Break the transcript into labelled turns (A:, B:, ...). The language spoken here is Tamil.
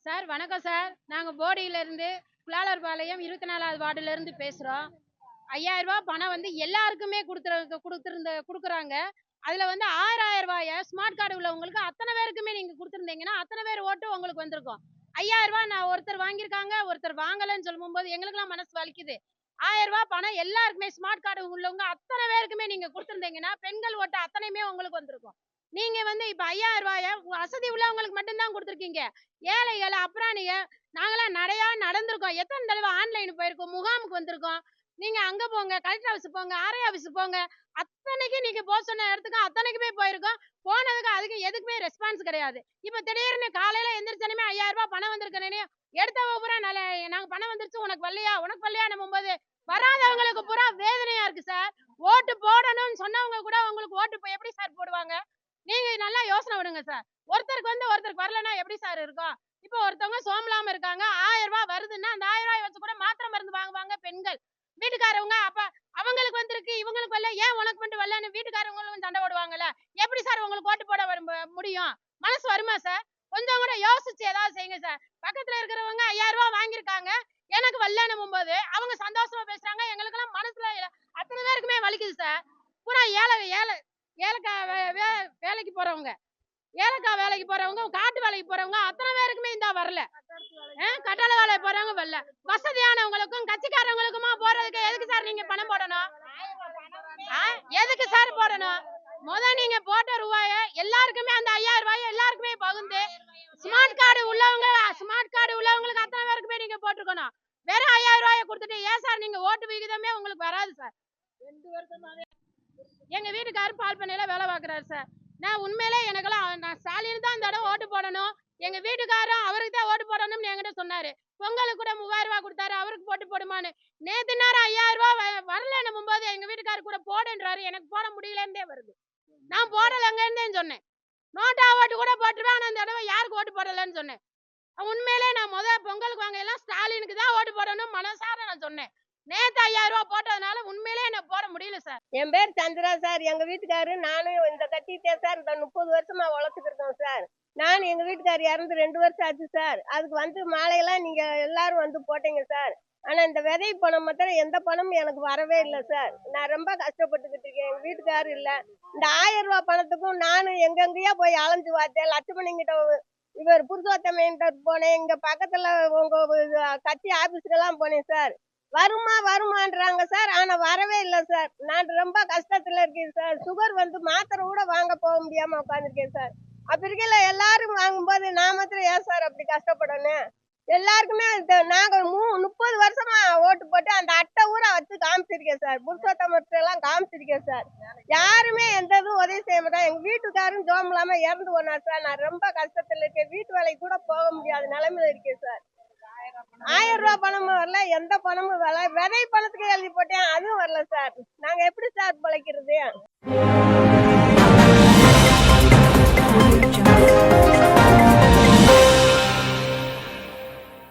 A: சார் வணக்கம் சார். நாங்கள் போடியிலேருந்து குலாலர்பாளையம் 24வது வார்டுலேருந்து பேசுகிறோம். 5000 ரூபா பணம் வந்து எல்லாருக்குமே கொடுக்குறாங்க. அதில் வந்து 6000 ரூபாயை ஸ்மார்ட் கார்டு உள்ளவங்களுக்கு அத்தனை பேருக்குமே நீங்கள் கொடுத்துருந்தீங்கன்னா அத்தனை பேர் ஓட்டு உங்களுக்கு வந்திருக்கும். 5000 ரூபா நான் ஒருத்தர் வாங்கியிருக்காங்க, ஒருத்தர் வாங்கலைன்னு சொல்லும்போது எங்களுக்குலாம் மனசு வலிக்குது. 1000 ரூபா பணம் எல்லாருக்குமே ஸ்மார்ட் கார்டு உள்ளவங்க அத்தனை பேருக்குமே நீங்கள் கொடுத்துருந்தீங்கன்னா பெண்கள் ஓட்டு அத்தனையுமே உங்களுக்கு வந்திருக்கும். நீங்க வந்து இப்ப 5000 ரூபாய வசதி உள்ளவங்களுக்கு மட்டும்தான் கொடுத்துருக்கீங்க. ஏழைகள் அப்புறாணிக நாங்களாம் நடையா நடந்திருக்கோம். எத்தனை தடவை ஆன்லைன் போயிருக்கோம், முகாமுக்கு வந்திருக்கோம். நீங்க அங்க போங்க, கலெக்டர் ஆஃபீஸ் போங்க, ஆர்ஐ ஆஃபீஸ் போங்க, அத்தனைக்கு நீங்க போக சொன்ன இடத்துக்கு அத்தனைக்குமே போயிருக்கோம். போனதுக்கு அதுக்கு எதுக்குமே ரெஸ்பான்ஸ் கிடையாது. இப்ப திடீர்னு காலையில எந்திரிச்சனுமே 5000 ரூபாய் பணம் வந்திருக்கனே எடுத்தவங்க பூரா நாங்க பணம் வந்துருச்சு உனக்கு வரலையா போது வராதவங்களுக்கு பூரா வேதனையா இருக்கு சார். ஓட்டு போடணும்னு சொன்னவங்க கூட உங்களுக்கு ஓட்டு எப்படி சார் போடுவாங்க? நீங்க நல்லா யோசனை விடுங்க சார். ஒருத்தருக்கு வரலன்னா எப்படி சார் இருக்கும்? இப்போ ஒருத்தவங்க சோம்பலாம இருக்காங்க, 1000 ரூபாய் வருதுன்னா அந்த 1000 ரூபாய் வச்சு கூட மாத்திரை மருந்து வாங்குவாங்க பெண்கள். வீட்டுக்காரவங்க அப்ப அவங்களுக்கு வந்திருக்கு இவங்களுக்கு வரல, ஏன் உனக்கு மட்டும் வரலன்னு வீட்டுக்காரவங்களும் சண்டை போடுவாங்கல்ல. எப்படி சார் உங்களுக்கு ஓட்டு போட முடியும்? மனசு வருமா சார்? கொஞ்சம் கூட யோசிச்சு ஏதாவது செய்யுங்க சார். பக்கத்துல இருக்கிறவங்க 5000 ரூபாய் வாங்கியிருக்காங்க, எனக்கு வரலன்னும் போது அவங்க சந்தோஷமா பேசுறாங்க. எங்களுக்கெல்லாம் மனசுல அத்தனை பேருக்குமே வலிக்குது சார். பூரா வேலைக்கு போறவங்க, காட்டு வேலைக்கு போறவங்க அத்தனை பேருக்குமே இந்த வரல. கட்டளை வேலைக்கு போறவங்க வரல. வசதியானவங்களுக்கும் கட்சிக்காரவங்களுக்குமா போறதுக்கு எதுக்கு சார் நீங்க பணம் போடணும்? எதுக்கு சார் போடணும்? நீங்க போட்ட ரூபாய எல்லாருக்குமே அந்த 5000 ரூபாய் எல்லாருக்குமே பகுந்து ஸ்மார்ட் கார்டு உள்ளவங்களுக்கு அத்தனை பேருக்குமே நீங்க போட்டுக்கணும். வேற 5000 ரூபாயை கொடுத்துட்டு ஏன் சார் நீங்க ஓட்டு விகிதமே உங்களுக்கு வராது சார். 2 வருஷமாவே எங்க வீட்டுக்காரர் பால் பண்ணையில வேலை பார்க்கிறாரு சார். நான் உண்மையிலே நான் ஸ்டாலின் தான் இந்த தடவை ஓட்டு போடணும், எங்க வீட்டுக்காரரும் அவருக்கு தான் ஓட்டு போடணும்னு என்கிட்ட சொன்னாரு. பொங்கலுக்கு கூட 3000 ரூபாய் கொடுத்தாரு, அவருக்கு போட்டு போடுமான்னு. நேத்து நேரம் 5000 ரூபாய் வரலன்னும் போது எங்க வீட்டுக்காரர் கூட போடுன்றாரு. எனக்கு போட முடியலன்னே வருது. நான் போடலங்கன்னு சொன்னேன். நோட்டா ஓட்டு கூட போட்டுருவேன், ஆனா இந்த தடவை யாருக்கு ஓட்டு போடலன்னு சொன்னேன். உண்மையிலே நான் பொங்கலுக்கு வாங்க எல்லாம் ஸ்டாலினுக்கு தான் ஓட்டு போடணும் மனசார நான் சொன்னேன். நேத்து 5000 ரூபாய் போட்டதுனால உண்மையிலே என்ன போட முடியல சார்.
B: என் பேர் சந்திரா சார். எங்க வீட்டுக்காரு நானும் இந்த கட்டிட்டே சார் இந்த 30 வருஷமா வளர்த்துக்கிருக்கோம் சார். நான் எங்க வீட்டுக்காரர் இறந்து 2 வருஷம் ஆச்சு சார். அதுக்கு மாலையெல்லாம் நீங்க எல்லாரும் போட்டீங்க சார். ஆனா இந்த விதை பணம் மாத்திரம் எந்த பணமும் எனக்கு வரவே இல்லை சார். நான் ரொம்ப கஷ்டப்பட்டுக்கிட்டு இருக்கேன். எங்க வீட்டுக்காரு இல்ல. இந்த 1000 ரூபாய் பணத்துக்கும் நானும் எங்கெங்கேயோ போய் அலைஞ்சு பார்த்தேன். லட்சுமணிங்கிட்ட இவர் புருஷோத்தமையிட்ட போனேன். இங்க பக்கத்துல உங்க கட்சி ஆபீஸ்க்கெல்லாம் போனேன் சார். வருமான்றாங்க சார், ஆனா வரவே இல்லை சார். நான் ரொம்ப கஷ்டத்துல இருக்கேன் சார். சுகர் மாத்திரை கூட வாங்க போக முடியாம உட்காந்துருக்கேன் சார். அப்படி இருக்கல எல்லாரும் வாங்கும்போது நான் மாத்திரம் ஏன் சார் அப்படி கஷ்டப்படணும்? எல்லாருக்குமே நாங்க 30 வருஷமா ஓட்டு போட்டு அந்த அட்டை ஊரை வச்சு காமிச்சிருக்கேன் சார். புருஷோத்தமத்தை எல்லாம் காமிச்சிருக்கேன் சார். யாருமே எந்த இதுவும் உதவி செய்ய மாட்டாங்க. எங்க வீட்டுக்காரும் ஜோம் இல்லாம இறந்து போனார் சார். நான் ரொம்ப கஷ்டத்துல இருக்கேன். வீட்டு வேலைக்கு கூட போக முடியாத நிலைமையில இருக்கேன் சார். 1000 ரூபாய் பணமும் வரல, எந்த பணமும் வரல. விதை பணத்துக்கு எழுதி போட்டேன், அதுவும் வரல சார். நாங்க எப்படி சார் பிழைக்கிறது?